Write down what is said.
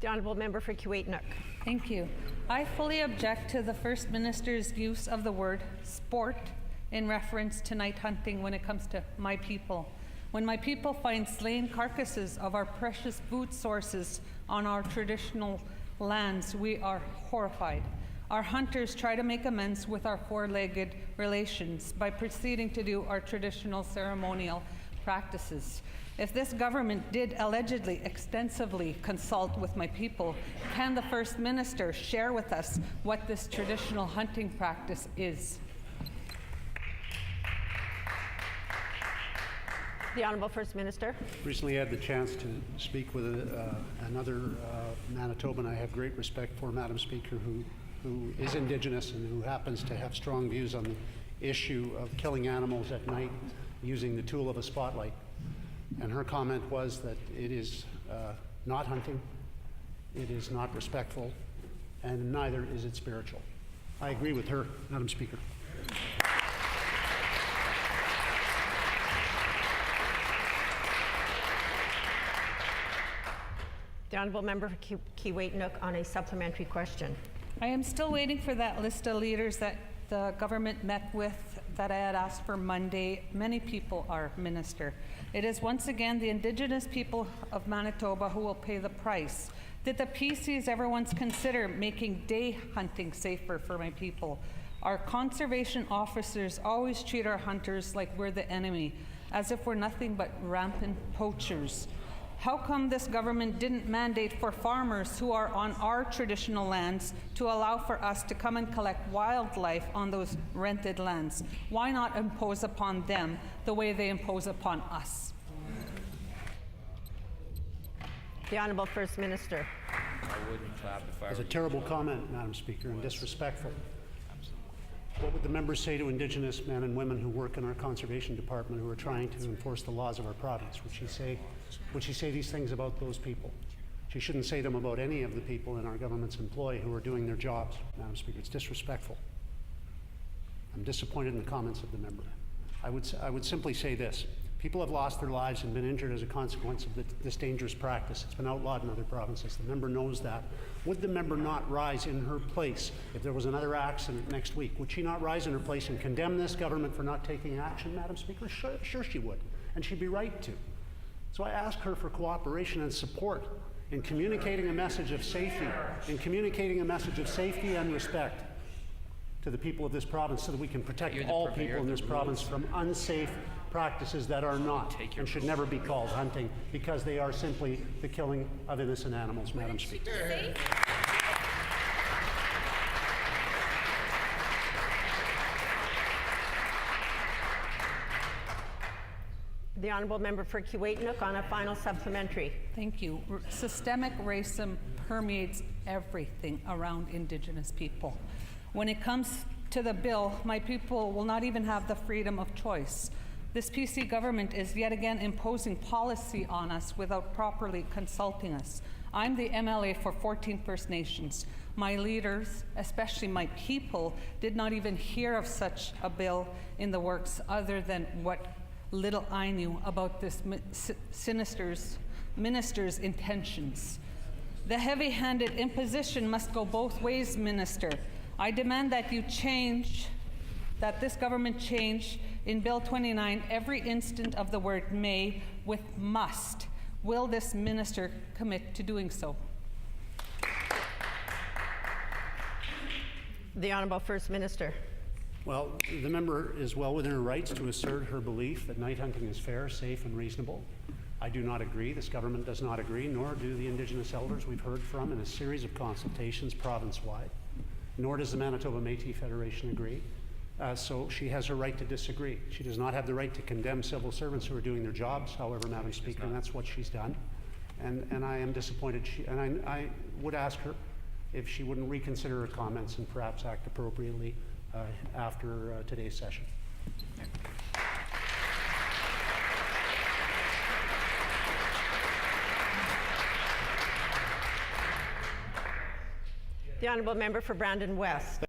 The Honourable Member for Kuwait-Nook. Thank you. I fully object to the First Minister's use of the word sport in reference to night hunting when it comes to my people. When my people find slain carcasses of our precious food sources on our traditional lands, we are horrified. Our hunters try to make amends with our four-legged relations by proceeding to do our traditional ceremonial practices. If this government did allegedly extensively consult with my people, can the First Minister share with us what this traditional hunting practice is? The Honourable First Minister. Recently had the chance to speak with another Manitoban I have great respect for, Madam Speaker, who is Indigenous and who happens to have strong views on the issue of killing animals at night using the tool of a spotlight. And her comment was that it is not hunting, it is not respectful, and neither is it spiritual. I agree with her, Madam Speaker. The Honourable Member for Kuwait-Nook on a supplementary question. I am still waiting for that list of leaders that the government met with that I had asked for Monday. Many people are, Minister. It is once again the Indigenous people of Manitoba who will pay the price. Did the PCs ever once consider making day hunting safer for my people? Our conservation officers always treat our hunters like we're the enemy, as if we're nothing but rampant poachers. How come this government didn't mandate for farmers who are on our traditional lands to allow for us to come and collect wildlife on those rented lands? Why not impose upon them the way they impose upon us? The Honourable First Minister. I wouldn't clap if I It's were a terrible comment, Madam Speaker, and disrespectful. What would the members say to Indigenous men and women who work in our conservation department who are trying to enforce the laws of our province? Would she say these things about those people? She shouldn't say them about any of the people in our government's employ who are doing their jobs, Madam Speaker. It's disrespectful. I'm disappointed in the comments of the member. I would simply say this. People have lost their lives and been injured as a consequence of this dangerous practice. It's been outlawed in other provinces. The member knows that. Would the member not rise in her place if there was another accident next week? Would she not rise in her place and condemn this government for not taking action, Madam Speaker? Sure she would, and she'd be right to. So I ask her for cooperation and support in communicating a message of safety, and respect to the people of this province so that we can protect all people in this province from unsafe practices that are not and should never be called hunting because they are simply the killing of innocent animals, Madam Speaker. The Honourable Member for Kuwait-Nook on a final supplementary. Thank you. Systemic racism permeates everything around Indigenous people. When it comes to the bill, my people will not even have the freedom of choice. This PC government is yet again imposing policy on us without properly consulting us. I'm the MLA for 14 First Nations. My leaders, especially my people, did not even hear of such a bill in the works other than what little I knew about this minister's intentions. The heavy-handed imposition must go both ways, Minister. I demand that this government change in Bill 29 every instant of the word may with must. Will this minister commit to doing so? The Honourable First Minister. Well, the member is well within her rights to assert her belief that night hunting is fair, safe, and reasonable. I do not agree. This government does not agree, nor do the Indigenous elders we've heard from in a series of consultations province-wide. Nor does the Manitoba Métis Federation agree. So she has her right to disagree. She does not have the right to condemn civil servants who are doing their jobs, however, Madam Speaker, and that's what she's done. And I am disappointed. I would ask her if she wouldn't reconsider her comments and perhaps act appropriately after today's session. The Honourable Member for Brandon West.